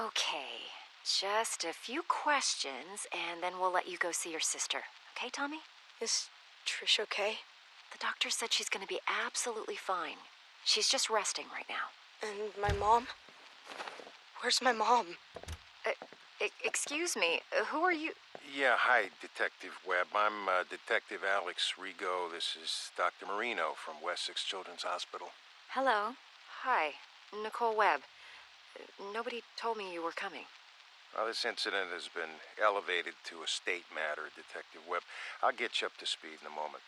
Okay, just a few questions, and then we'll let you go see your sister. Okay, Tommy? Is Trish okay? The doctor said she's gonna be absolutely fine. She's just resting right now. And my mom? Where's my mom? Excuse me, who are you? Yeah, hi, Detective Webb. I'm Detective Alex Rigo. This is Dr. Marino from Wessex Children's Hospital. Hello. Hi, Nicole Webb. Nobody told me you were coming. Well, this incident has been elevated to a state matter, Detective Webb. I'll get you up to speed in a moment.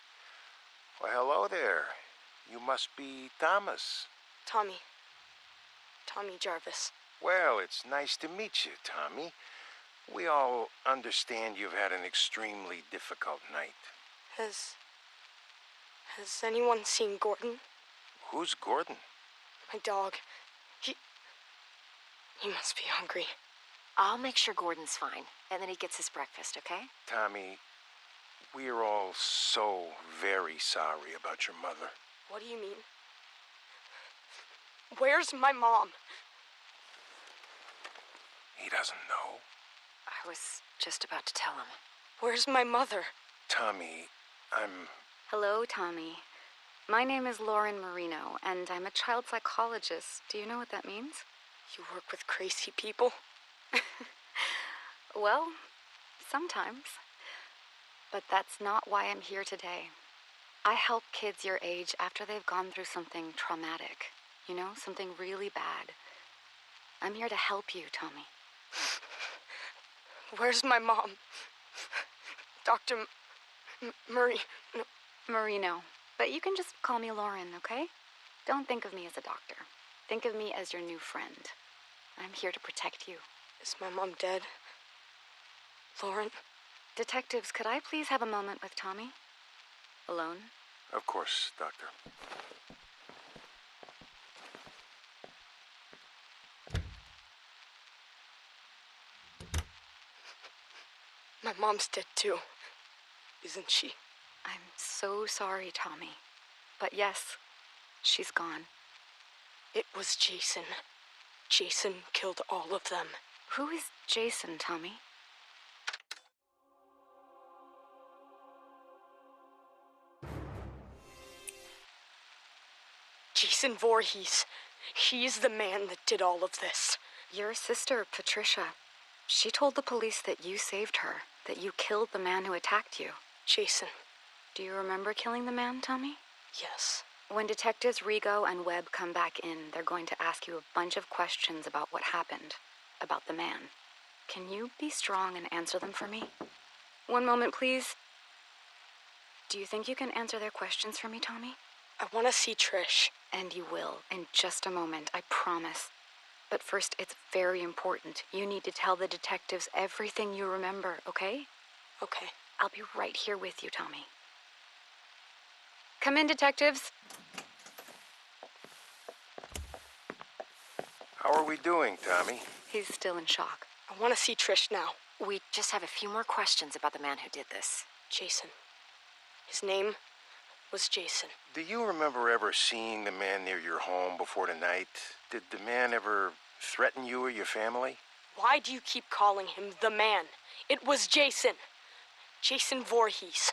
Well, hello there. You must be Thomas. Tommy Jarvis. Well, it's nice to meet you, Tommy. We all understand you've had an extremely difficult night. Has anyone seen Gordon? Who's Gordon? My dog. He must be hungry. I'll make sure Gordon's fine, and then he gets his breakfast, okay? Tommy, we're all so very sorry about your mother. What do you mean? Where's my mom? He doesn't know. I was just about to tell him. Where's my mother? Tommy, Hello, Tommy. My name is Lauren Marino, and I'm a child psychologist. Do you know what that means? You work with crazy people? Well, sometimes. But that's not why I'm here today. I help kids your age after they've gone through something traumatic. You know, something really bad. I'm here to help you, Tommy. Where's my mom? Dr. Marino. But you can just call me Lauren, okay? Don't think of me as a doctor. Think of me as your new friend. I'm here to protect you. Is my mom dead? Lauren? Detectives, could I please have a moment with Tommy? Alone? of course, Doctor. My mom's dead too, isn't she? I'm so sorry, Tommy. But yes, she's gone. It was Jason. Jason killed all of them. Who is Jason, Tommy? Jason Voorhees. He's the man that did all of this. Your sister, Patricia. She told the police that you saved her, that you killed the man who attacked you. Jason. Do you remember killing the man, Tommy? Yes. When Detectives Rigo and Webb come back in, they're going to ask you a bunch of questions about what happened, about the man. Can you be strong and answer them for me? One moment, please. Do you think you can answer their questions for me, Tommy? I want to see Trish. And you will, in just a moment, I promise. But first, it's very important. You need to tell the detectives everything you remember, okay? Okay. I'll be right here with you, Tommy. Come in, detectives. How are we doing, Tommy? He's still in shock. I want to see Trish now. We just have a few more questions about the man who did this. Jason. His name was Jason. Do you remember ever seeing the man near your home before tonight? Did the man ever threaten you or your family? Why do you keep calling him the man? It was Jason. Jason Voorhees.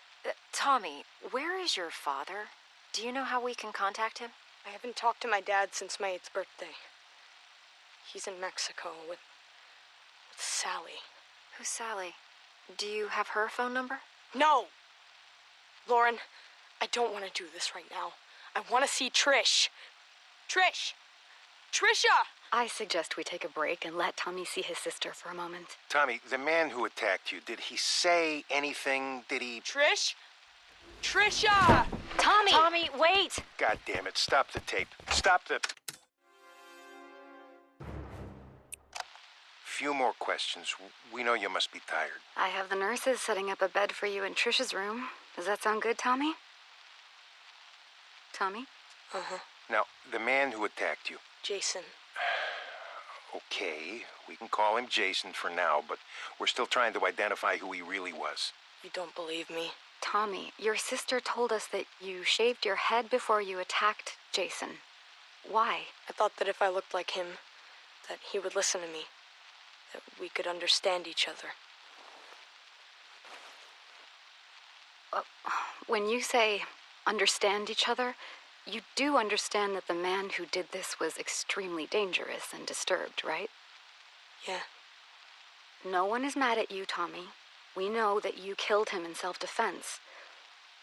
Tommy, where is your father? Do you know how we can contact him? I haven't talked to my dad since my 8th birthday. He's in Mexico with Sally. Who's Sally? Do you have her phone number? No! Lauren, I don't want to do this right now. I want to see Trish. Trish! Trisha! I suggest we take a break and let Tommy see his sister for a moment. Tommy, the man who attacked you, did he say anything? Did he... Trish? Trisha! Tommy! Tommy, wait! God damn it, stop the tape. Stop the... Few more questions. We know you must be tired. I have the nurses setting up a bed for you in Trisha's room. Does that sound good, Tommy? Tommy? Uh-huh. Now, the man who attacked you. Jason. Okay, we can call him Jason for now, but we're still trying to identify who he really was. You don't believe me? Tommy, your sister told us that you shaved your head before you attacked Jason. Why? I thought that if I looked like him, that he would listen to me. that we could understand each other. When you say understand each other, you do understand that the man who did this was extremely dangerous and disturbed, right? Yeah. No one is mad at you, Tommy. We know that you killed him in self-defense.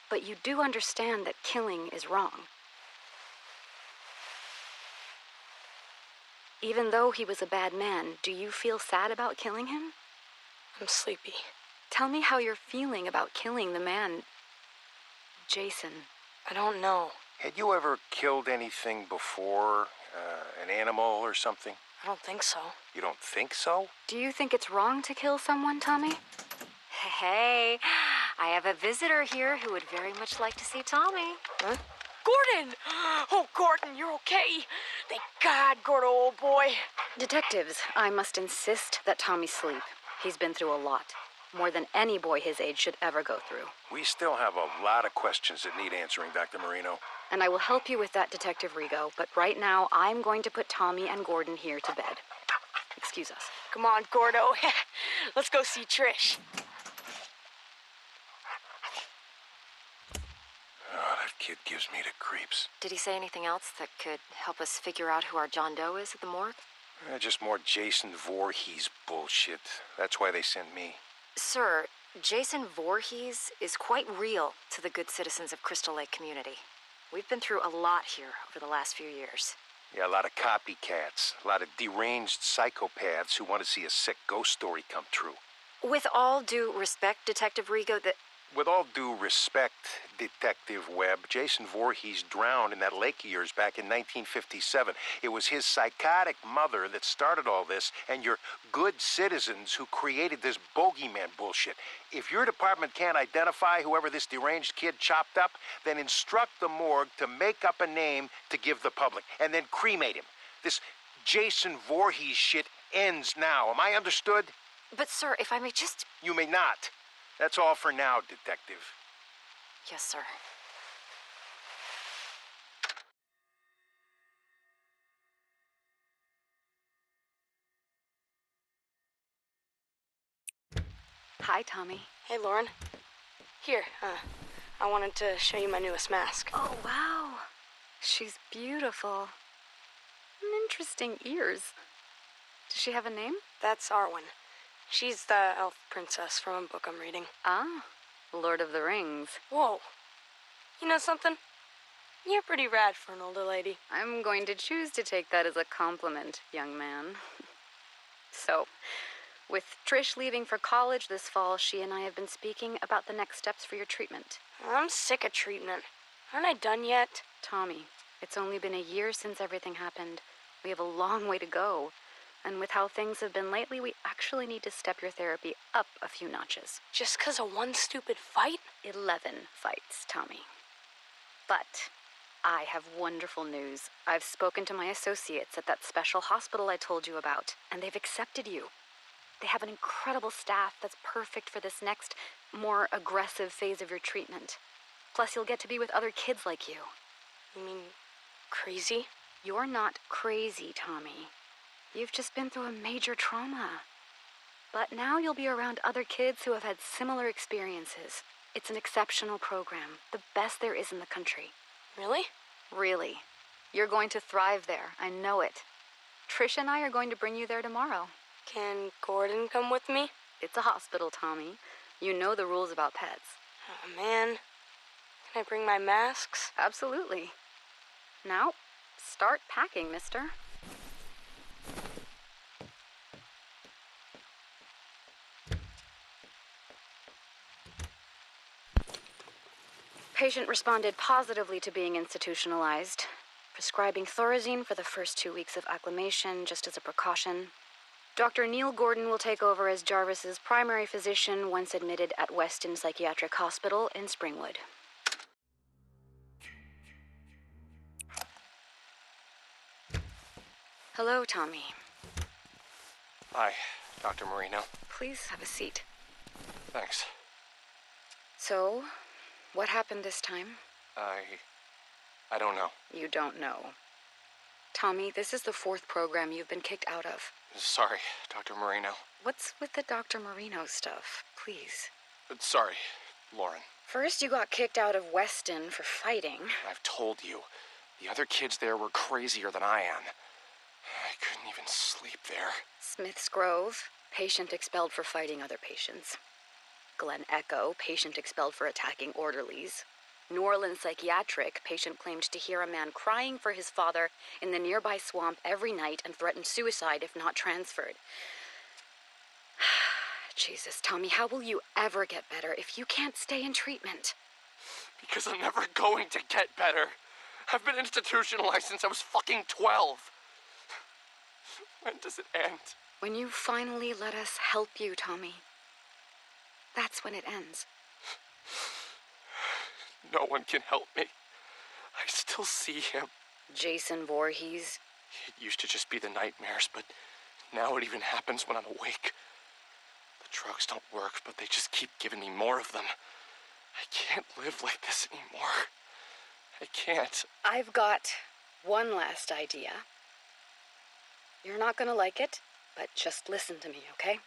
But you do understand that killing is wrong. Even though he was a bad man, do you feel sad about killing him? I'm sleepy. Tell me how you're feeling about killing the man, Jason. I don't know. Had you ever killed anything before? An animal or something? I don't think so. You don't think so? Do you think it's wrong to kill someone, Tommy? Hey, I have a visitor here who would very much like to see Tommy. Huh? Gordon! Oh, Gordon, you're okay. Thank God, Gordo, old boy. Detectives, I must insist that Tommy sleep. He's been through a lot. More than any boy his age should ever go through. We still have a lot of questions that need answering, Dr. Marino. And I will help you with that, Detective Rigo, but right now I'm going to put Tommy and Gordon here to bed. Excuse us. Come on, Gordo. Let's go see Trish. Oh, that kid gives me the creeps. Did he say anything else that could help us figure out who our John Doe is at the morgue? Just more Jason Voorhees bullshit. That's why they sent me. Sir, Jason Voorhees is quite real to the good citizens of Crystal Lake community. We've been through a lot here over the last few years. Yeah, a lot of copycats. A lot of deranged psychopaths who want to see a sick ghost story come true. With all due respect, Detective Rigo, With all due respect, Detective Webb, Jason Voorhees drowned in that lake of yours back in 1957. It was his psychotic mother that started all this, and your good citizens who created this bogeyman bullshit. If your department can't identify whoever this deranged kid chopped up, then instruct the morgue to make up a name to give the public, and then cremate him. This Jason Voorhees shit ends now. Am I understood? But sir, if I may just... You may not. That's all for now, Detective. Yes, sir. Hi, Tommy. Hey, Lauren. Here, I wanted to show you my newest mask. Oh, wow. She's beautiful. Interesting ears. Does she have a name? That's Arwen. She's the elf princess from a book I'm reading. Ah, Lord of the Rings. Whoa. You know something? You're pretty rad for an older lady. I'm going to choose to take that as a compliment, young man. So, with Trish leaving for college this fall, she and I have been speaking about the next steps for your treatment. I'm sick of treatment. Aren't I done yet? Tommy, it's only been a year since everything happened. We have a long way to go. And with how things have been lately, we actually need to step your therapy up a few notches. Just 'cause of one stupid fight? 11 fights, Tommy. But I have wonderful news. I've spoken to my associates at that special hospital I told you about, and they've accepted you. They have an incredible staff that's perfect for this next, more aggressive phase of your treatment. Plus, you'll get to be with other kids like you. You mean crazy? You're not crazy, Tommy. You've just been through a major trauma. But now you'll be around other kids who have had similar experiences. It's an exceptional program, the best there is in the country. Really? Really. You're going to thrive there, I know it. Trish and I are going to bring you there tomorrow. Can Gordon come with me? It's a hospital, Tommy. You know the rules about pets. Oh, man. Can I bring my masks? Absolutely. Now, start packing, mister. Patient responded positively to being institutionalized, prescribing Thorazine for the first 2 weeks of acclimation just as a precaution. Dr. Neil Gordon will take over as Jarvis's primary physician once admitted at Weston Psychiatric Hospital in Springwood. Hello, Tommy. Hi, Dr. Marino. Please have a seat. Thanks. So, what happened this time? I don't know. You don't know. Tommy, this is the 4th program you've been kicked out of. Sorry, Dr. Marino. What's with the Dr. Marino stuff? Please. Sorry, Lauren. First, you got kicked out of Weston for fighting. I've told you, the other kids there were crazier than I am. I couldn't even sleep there. Smith's Grove, patient expelled for fighting other patients. Glen Echo, patient expelled for attacking orderlies. New Orleans Psychiatric, patient claimed to hear a man crying for his father in the nearby swamp every night and threatened suicide if not transferred. Jesus, Tommy, how will you ever get better if you can't stay in treatment? Because I'm never going to get better. I've been institutionalized since I was fucking 12. When does it end? When you finally let us help you, Tommy. That's when it ends. No one can help me. I still see him. Jason Voorhees. It used to just be the nightmares, but now it even happens when I'm awake. The drugs don't work, but they just keep giving me more of them. I can't live like this anymore. I can't. I've got one last idea. You're not gonna like it, but just listen to me, okay?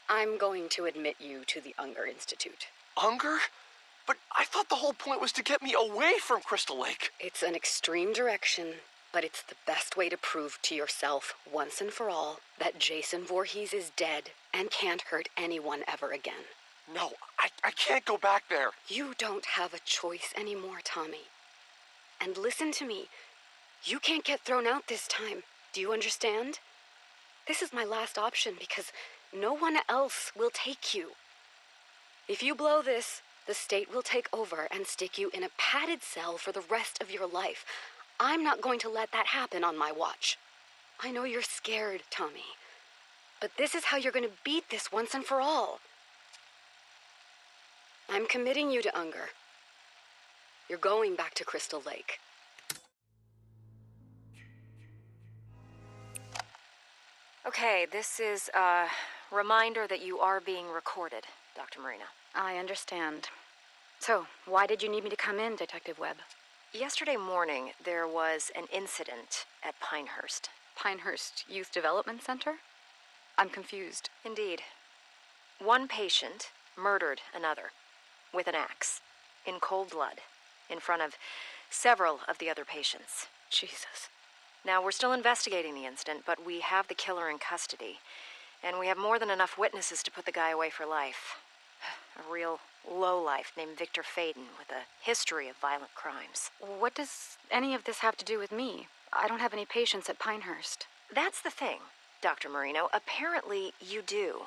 I'm going to admit you to the Unger Institute. Unger? But I thought the whole point was to get me away from Crystal Lake. It's an extreme direction, but it's the best way to prove to yourself, once and for all, that Jason Voorhees is dead and can't hurt anyone ever again. No, I can't go back there. You don't have a choice anymore, Tommy. And listen to me. You can't get thrown out this time. Do you understand? This is my last option because no one else will take you. If you blow this, the state will take over and stick you in a padded cell for the rest of your life. I'm not going to let that happen on my watch. I know you're scared, Tommy. But this is how you're going to beat this once and for all. I'm committing you to Unger. You're going back to Crystal Lake. Okay, this is a reminder that you are being recorded, Dr. Marino. I understand. So, why did you need me to come in, Detective Webb? Yesterday morning, there was an incident at Pinehurst. Pinehurst Youth Development Center? I'm confused. Indeed. One patient murdered another with an axe, in cold blood, in front of several of the other patients. Jesus. Now, we're still investigating the incident, but we have the killer in custody, and we have more than enough witnesses to put the guy away for life. A real lowlife named Victor Faden with a history of violent crimes. What does any of this have to do with me? I don't have any patients at Pinehurst. That's the thing, Dr. Marino. Apparently, you do.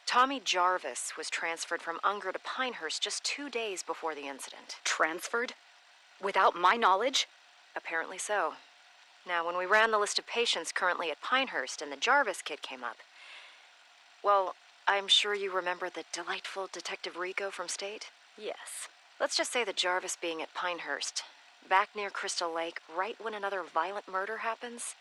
Tommy Jarvis was transferred from Unger to Pinehurst just 2 days before the incident. Transferred? Without my knowledge? Apparently so. Now, when we ran the list of patients currently at Pinehurst and the Jarvis kid came up, well, I'm sure you remember the delightful Detective Rico from State? Yes. Let's just say that Jarvis being at Pinehurst, back near Crystal Lake, right when another violent murder happens,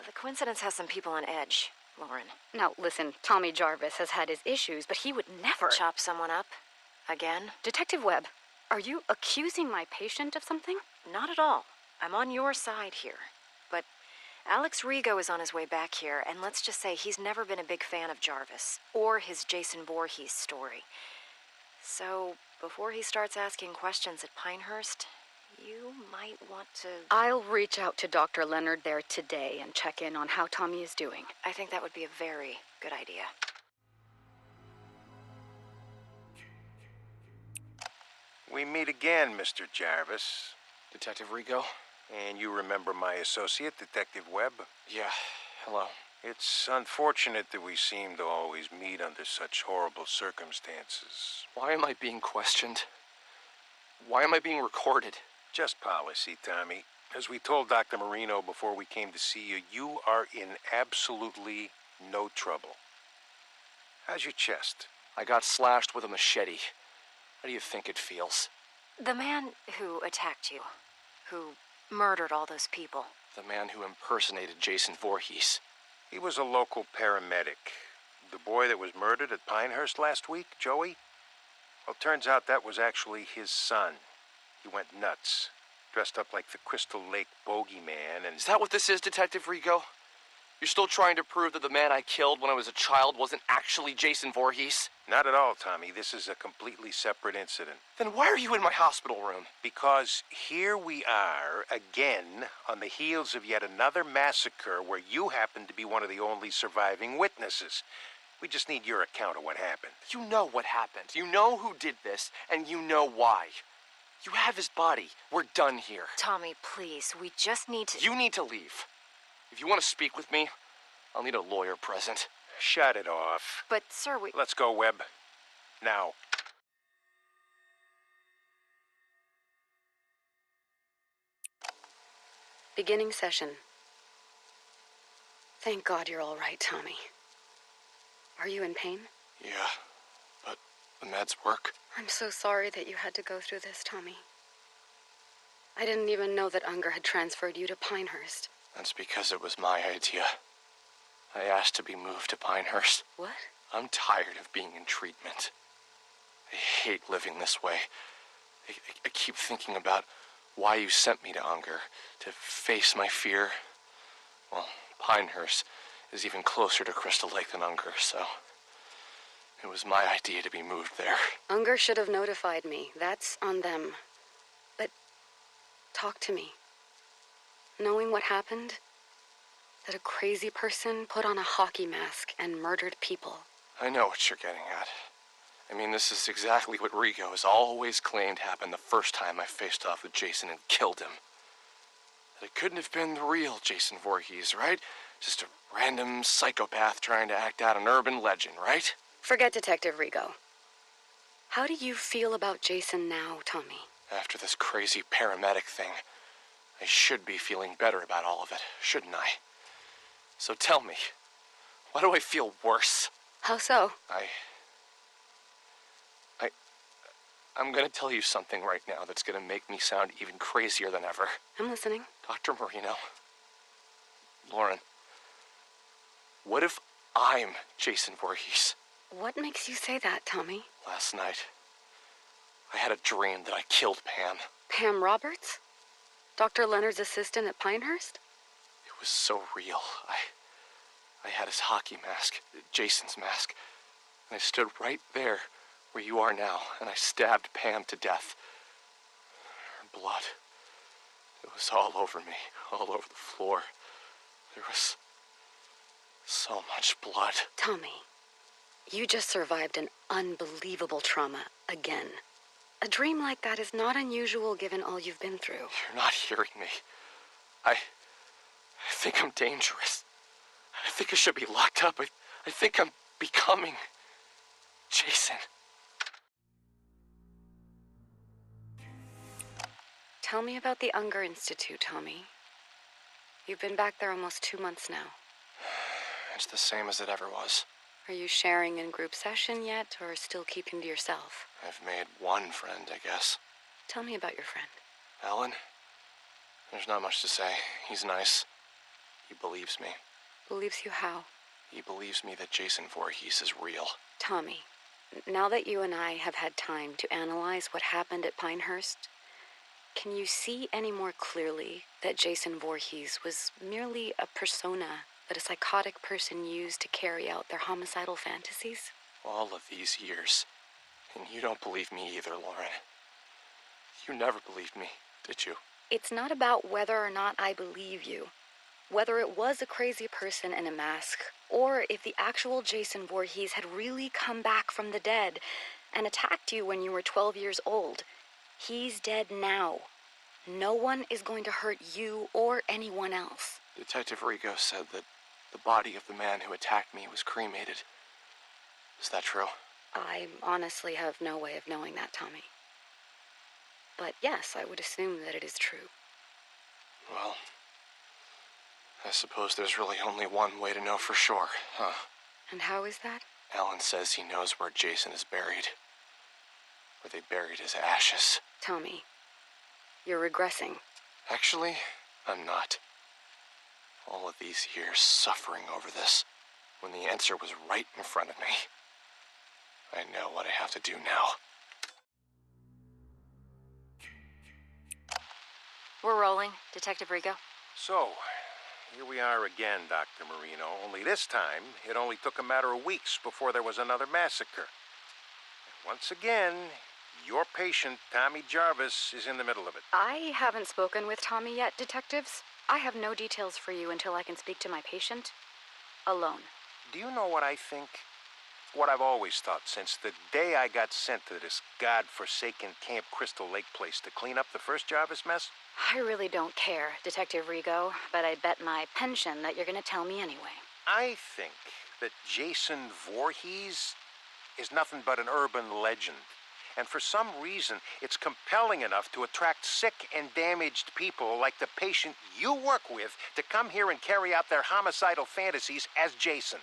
the coincidence has some people on edge, Lauren. Now, listen, Tommy Jarvis has had his issues, but he would never... Chop someone up? Again? Detective Webb, are you accusing my patient of something? Not at all. I'm on your side here. But Alex Rigo is on his way back here, and let's just say he's never been a big fan of Jarvis, or his Jason Voorhees story. So, before he starts asking questions at Pinehurst, you might want to... I'll reach out to Dr. Leonard there today and check in on how Tommy is doing. I think that would be a very good idea. We meet again, Mr. Jarvis. Detective Rigo? And you remember my associate, Detective Webb? Yeah, hello. It's unfortunate that we seem to always meet under such horrible circumstances. Why am I being questioned? Why am I being recorded? Just policy, Tommy. As we told Dr. Marino before we came to see you, you are in absolutely no trouble. How's your chest? I got slashed with a machete. How do you think it feels? The man who attacked you, who murdered all those people. The man who impersonated Jason Voorhees. He was a local paramedic. The boy that was murdered at Pinehurst last week, Joey? Well, turns out that was actually his son. He went nuts. dressed up like the Crystal Lake bogeyman, and... Is that what this is, Detective Rigo? You're still trying to prove that the man I killed when I was a child wasn't actually Jason Voorhees? Not at all, Tommy. This is a completely separate incident. Then why are you in my hospital room? Because here we are, again, on the heels of yet another massacre where you happen to be one of the only surviving witnesses. We just need your account of what happened. You know what happened. You know who did this, and you know why. You have his body. We're done here. Tommy, please, we just need to... You need to leave. If you want to speak with me, I'll need a lawyer present. Shut it off. But, sir, we... Let's go, Webb. Now. Beginning session. Thank God you're all right, Tommy. Are you in pain? Yeah, but the meds work. I'm so sorry that you had to go through this, Tommy. I didn't even know that Unger had transferred you to Pinehurst. That's because it was my idea. I asked to be moved to Pinehurst. What? I'm tired of being in treatment. I hate living this way. I keep thinking about why you sent me to Unger, to face my fear. Well, Pinehurst is even closer to Crystal Lake than Unger, so it was my idea to be moved there. Unger should have notified me. That's on them. But talk to me. Knowing what happened, that a crazy person put on a hockey mask and murdered people. I know what you're getting at. I mean, this is exactly what Rigo has always claimed happened the first time I faced off with Jason and killed him. That it couldn't have been the real Jason Voorhees, right? Just a random psychopath trying to act out an urban legend, right? Forget Detective Rigo. How do you feel about Jason now, Tommy? After this crazy paramedic thing, I should be feeling better about all of it, shouldn't I? So tell me, why do I feel worse? How so? I'm gonna tell you something right now that's gonna make me sound even crazier than ever. I'm listening. Dr. Marino, Lauren, what if I'm Jason Voorhees? What makes you say that, Tommy? Last night, I had a dream that I killed Pam. Pam Roberts? Dr. Leonard's assistant at Pinehurst? It was so real. I had his hockey mask, Jason's mask, and I stood right there where you are now, and I stabbed Pam to death. Her blood, it was all over me, all over the floor. There was so much blood. Tommy, you just survived an unbelievable trauma again. A dream like that is not unusual given all you've been through. You're not hearing me. I think I'm dangerous. I think I should be locked up. I think I'm becoming Jason. Tell me about the Unger Institute, Tommy. You've been back there almost 2 months now. It's the same as it ever was. Are you sharing in group session yet, or still keeping to yourself? I've made one friend, I guess. Tell me about your friend. Alan? There's not much to say. He's nice. He believes me. Believes you how? He believes me that Jason Voorhees is real. Tommy, now that you and I have had time to analyze what happened at Pinehurst, can you see any more clearly that Jason Voorhees was merely a persona that a psychotic person used to carry out their homicidal fantasies? All of these years. And you don't believe me either, Lauren. You never believed me, did you? It's not about whether or not I believe you. Whether it was a crazy person in a mask, or if the actual Jason Voorhees had really come back from the dead and attacked you when you were 12 years old. He's dead now. No one is going to hurt you or anyone else. Detective Rigo said that the body of the man who attacked me was cremated. Is that true? I honestly have no way of knowing that, Tommy. But yes, I would assume that it is true. Well, I suppose there's really only one way to know for sure, huh? And how is that? Alan says he knows where Jason is buried. Where they buried his ashes. Tommy, you're regressing. Actually, I'm not. All of these years suffering over this, when the answer was right in front of me. I know what I have to do now. We're rolling, Detective Rigo. So, here we are again, Dr. Marino. Only this time, it only took a matter of weeks before there was another massacre. And once again, your patient, Tommy Jarvis, is in the middle of it. I haven't spoken with Tommy yet, detectives. I have no details for you until I can speak to my patient alone. Do you know what I think? What I've always thought since the day I got sent to this godforsaken Camp Crystal Lake place to clean up the first Jarvis mess? I really don't care, Detective Rigo, but I bet my pension that you're gonna tell me anyway. I think that Jason Voorhees is nothing but an urban legend. And for some reason, it's compelling enough to attract sick and damaged people like the patient you work with to come here and carry out their homicidal fantasies as Jason.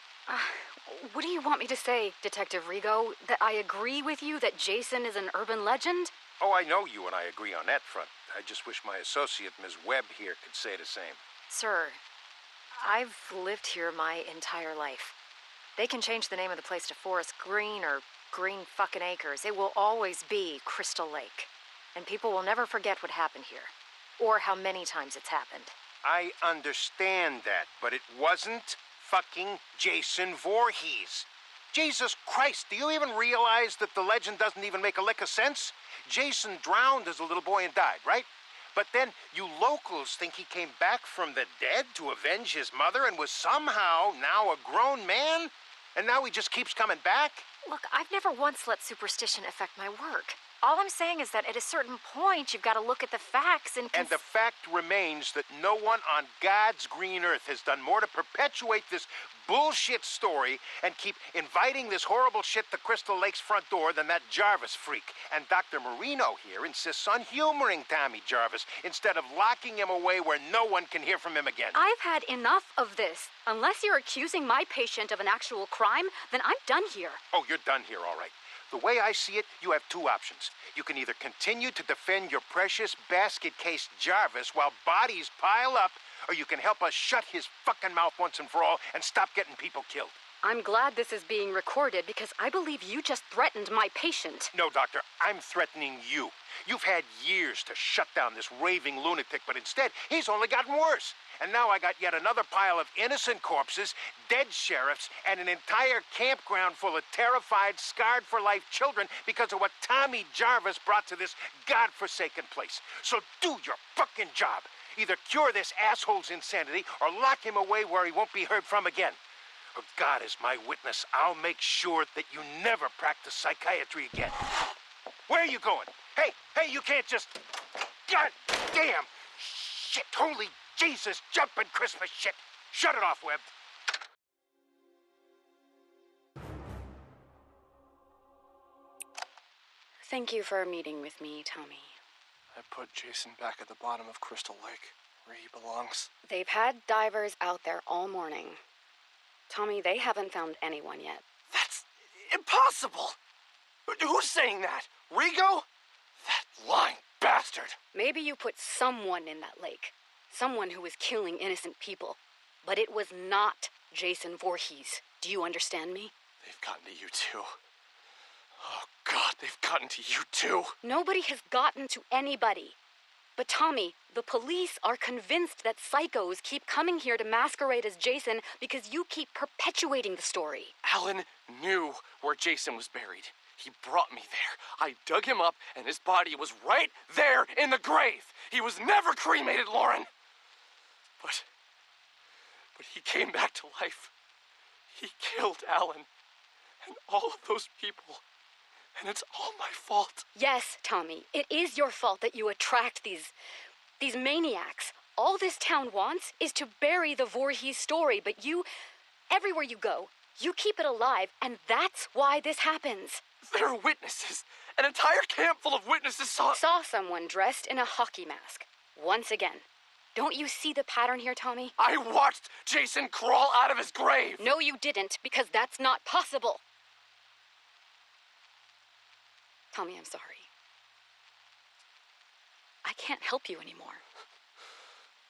What do you want me to say, Detective Rigo? That I agree with you that Jason is an urban legend? Oh, I know you and I agree on that front. I just wish my associate, Ms. Webb, here could say the same. Sir, I've lived here my entire life. They can change the name of the place to Forest Green or Green fucking Acres. It will always be Crystal Lake. And people will never forget what happened here. Or how many times it's happened. I understand that, but it wasn't fucking Jason Voorhees. Jesus Christ, do you even realize that the legend doesn't even make a lick of sense? Jason drowned as a little boy and died, right? But then you locals think he came back from the dead to avenge his mother and was somehow now a grown man? And now he just keeps coming back? Look, I've never once let superstition affect my work. All I'm saying is that at a certain point, you've got to look at the facts and... And the fact remains that no one on God's green earth has done more to perpetuate this bullshit story and keep inviting this horrible shit to Crystal Lake's front door than that Jarvis freak. And Dr. Marino here insists on humoring Tommy Jarvis instead of locking him away where no one can hear from him again. I've had enough of this. Unless you're accusing my patient of an actual crime, then I'm done here. Oh, you're done here, all right. The way I see it, you have two options. You can either continue to defend your precious basket case Jarvis while bodies pile up, or you can help us shut his fucking mouth once and for all and stop getting people killed. I'm glad this is being recorded because I believe you just threatened my patient. No, Doctor, I'm threatening you. You've had years to shut down this raving lunatic, but instead, he's only gotten worse. And now I got yet another pile of innocent corpses, dead sheriffs, and an entire campground full of terrified, scarred-for-life children because of what Tommy Jarvis brought to this godforsaken place. So do your fucking job. Either cure this asshole's insanity or lock him away where he won't be heard from again. Or God is my witness, I'll make sure that you never practice psychiatry again. Where are you going? Hey, you can't just... God damn! Shit, holy Jesus, jumping Christmas shit! Shut it off, Webb. Thank you for meeting with me, Tommy. I put Jason back at the bottom of Crystal Lake, where he belongs. They've had divers out there all morning. Tommy, they haven't found anyone yet. That's impossible! Who's saying that? Rigo? That lying bastard! Maybe you put someone in that lake. Someone who was killing innocent people. But it was not Jason Voorhees. Do you understand me? They've gotten to you too. Oh, God, they've gotten to you too. Nobody has gotten to anybody. But Tommy, the police are convinced that psychos keep coming here to masquerade as Jason because you keep perpetuating the story. Alan knew where Jason was buried. He brought me there. I dug him up, and his body was right there in the grave. He was never cremated, Lauren. But he came back to life. He killed Alan and all of those people. And it's all my fault. Yes, Tommy, it is your fault that you attract these maniacs. All this town wants is to bury the Voorhees story, but you, everywhere you go, you keep it alive, and that's why this happens. There are witnesses. An entire camp full of witnesses saw Someone dressed in a hockey mask. Once again. Don't you see the pattern here, Tommy? I watched Jason crawl out of his grave. No, you didn't, because that's not possible. Tommy, I'm sorry. I can't help you anymore.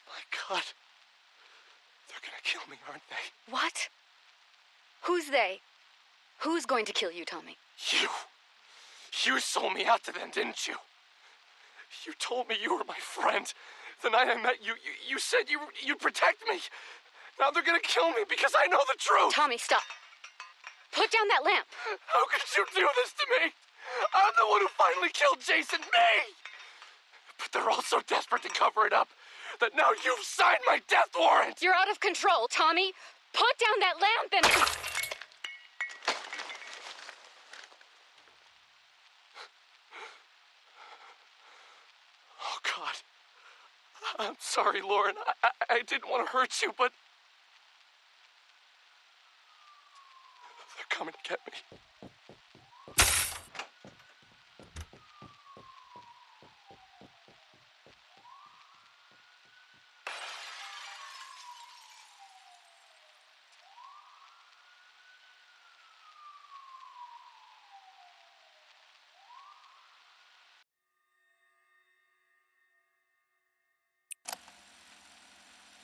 My God. They're gonna kill me, aren't they? What? Who's they? Who's going to kill you, Tommy? You. You sold me out to them, didn't you? You told me you were my friend. The night I met you, you said you'd protect me. Now they're gonna kill me because I know the truth. Tommy, stop. Put down that lamp. How could you do this to me? I'm the one who finally killed Jason, me! But they're all so desperate to cover it up that now you've signed my death warrant! You're out of control, Tommy. Put down that lamp and... Oh, God. I'm sorry, Lauren. I didn't want to hurt you, but... they're coming to get me.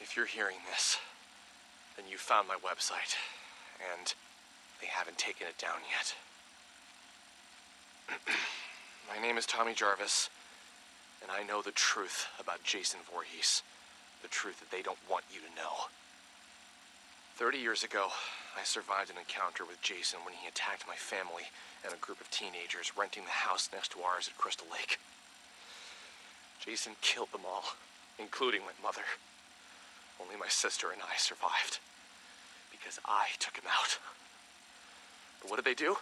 If you're hearing this, then you found my website, and they haven't taken it down yet. My name is Tommy Jarvis, and I know the truth about Jason Voorhees. The truth that they don't want you to know. 30 years ago, I survived an encounter with Jason when he attacked my family and a group of teenagers renting the house next to ours at Crystal Lake. Jason killed them all, including my mother. Only my sister and I survived, because I took him out. But what did they do?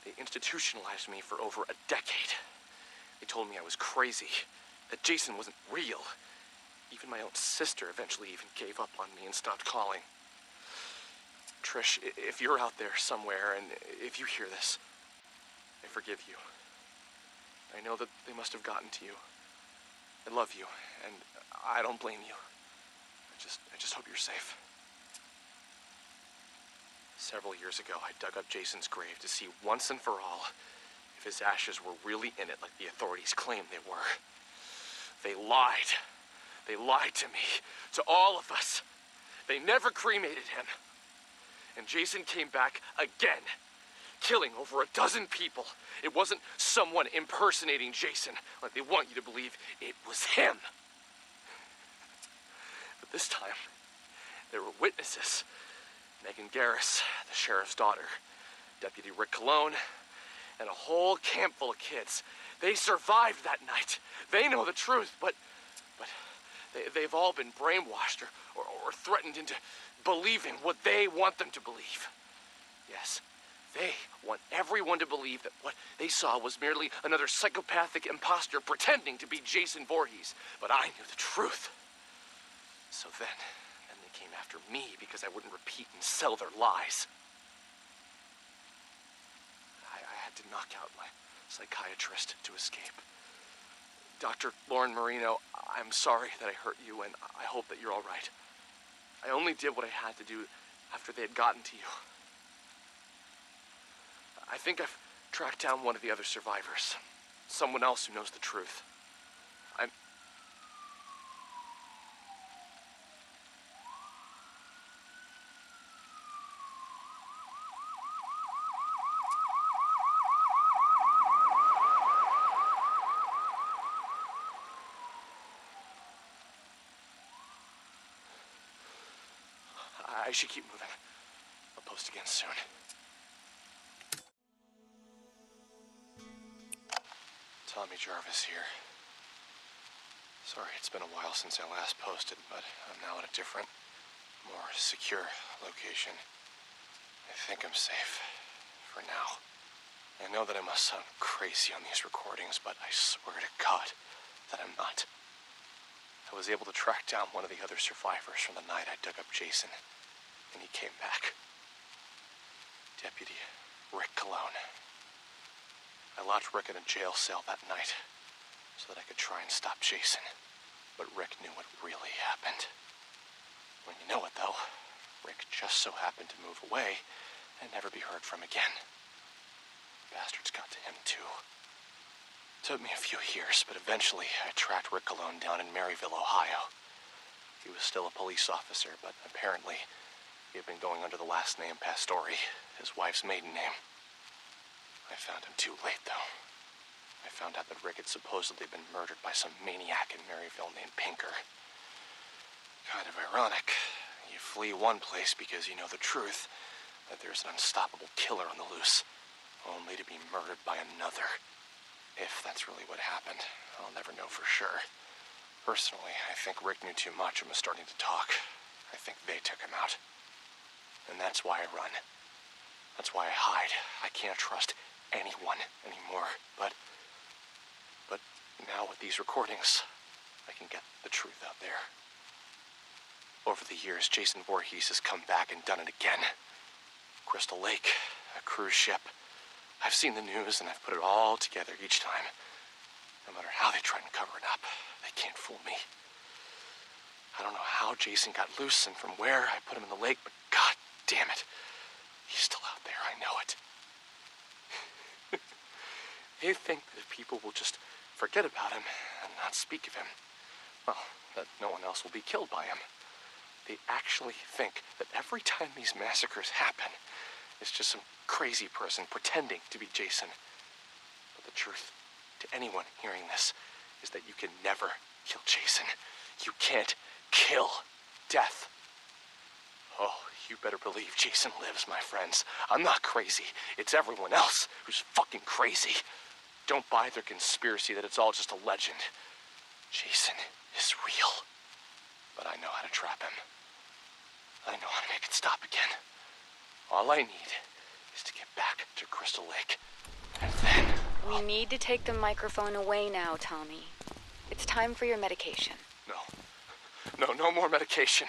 They institutionalized me for over a decade. They told me I was crazy, that Jason wasn't real. Even my own sister eventually even gave up on me and stopped calling. Trish, if you're out there somewhere, and if you hear this, I forgive you. I know that they must have gotten to you. I love you, and I don't blame you. I just hope you're safe. Several years ago, I dug up Jason's grave to see once and for all if his ashes were really in it like the authorities claimed they were. They lied. They lied to me, to all of us. They never cremated him. And Jason came back again, killing over a dozen people. It wasn't someone impersonating Jason like they want you to believe. It was him. But this time, there were witnesses. Megan Garris, the sheriff's daughter, Deputy Rick Cologne, and a whole camp full of kids. They survived that night. They know the truth, but they've all been brainwashed or threatened into believing what they want them to believe. Yes, they want everyone to believe that what they saw was merely another psychopathic imposter pretending to be Jason Voorhees. But I knew the truth. So then they came after me because I wouldn't repeat and sell their lies. I had to knock out my psychiatrist to escape. Dr. Lauren Marino, I'm sorry that I hurt you, and I hope that you're all right. I only did what I had to do after they had gotten to you. I think I've tracked down one of the other survivors. Someone else who knows the truth. I should keep moving. I'll post again soon. Tommy Jarvis here. Sorry, it's been a while since I last posted, but I'm now at a different, more secure location. I think I'm safe. For now. I know that I must sound crazy on these recordings, but I swear to God that I'm not. I was able to track down one of the other survivors from the night I dug up Jason, and he came back. Deputy Rick Cologne. I locked Rick in a jail cell that night so that I could try and stop Jason. But Rick knew what really happened. When you know it, though, Rick just so happened to move away and never be heard from again. Bastards got to him, too. Took me a few years, but eventually I tracked Rick Cologne down in Maryville, Ohio. He was still a police officer, but apparently he had been going under the last name Pastore, his wife's maiden name. I found him too late, though. I found out that Rick had supposedly been murdered by some maniac in Maryville named Pinker. Kind of ironic. You flee one place because you know the truth, that there's an unstoppable killer on the loose, only to be murdered by another. If that's really what happened, I'll never know for sure. Personally, I think Rick knew too much and was starting to talk. I think they took him out. And that's why I run. That's why I hide. I can't trust anyone anymore. But now with these recordings, I can get the truth out there. Over the years, Jason Voorhees has come back and done it again. Crystal Lake, a cruise ship. I've seen the news and I've put it all together each time. No matter how they try and cover it up, they can't fool me. I don't know how Jason got loose and from where I put him in the lake, but god damn it. He's still out there, I know it. They think that people will just forget about him and not speak of him. Well, that no one else will be killed by him. They actually think that every time these massacres happen, it's just some crazy person pretending to be Jason. But the truth, to anyone hearing this, is that you can never kill Jason. You can't kill death. Oh, you better believe Jason lives, my friends. I'm not crazy. It's everyone else who's fucking crazy. Don't buy their conspiracy that it's all just a legend. Jason is real. But I know how to trap him. I know how to make it stop again. All I need is to get back to Crystal Lake. And then... We need to take the microphone away now, Tommy. It's time for your medication. No more medication.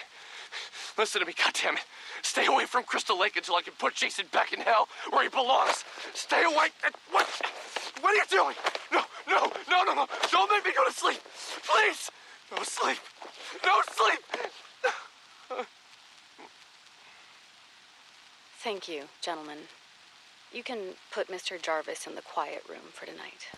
Listen to me, goddammit. Stay away from Crystal Lake until I can put Jason back in hell where he belongs. Stay away. What are you doing? No. Don't make me go to sleep. Please. No sleep. No sleep. Thank you, gentlemen. You can put Mr. Jarvis in the quiet room for tonight.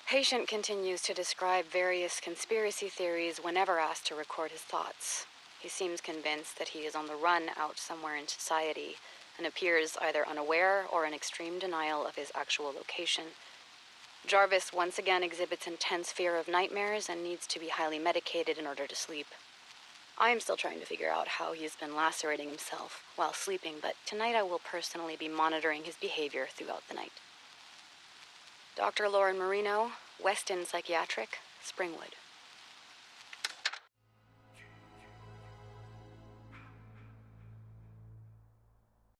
Patient continues to describe various conspiracy theories whenever asked to record his thoughts. He seems convinced that he is on the run out somewhere in society and appears either unaware or in extreme denial of his actual location. Jarvis once again exhibits intense fear of nightmares and needs to be highly medicated in order to sleep. I am still trying to figure out how he has been lacerating himself while sleeping, but tonight I will personally be monitoring his behavior throughout the night. Dr. Lauren Marino, Weston Psychiatric, Springwood.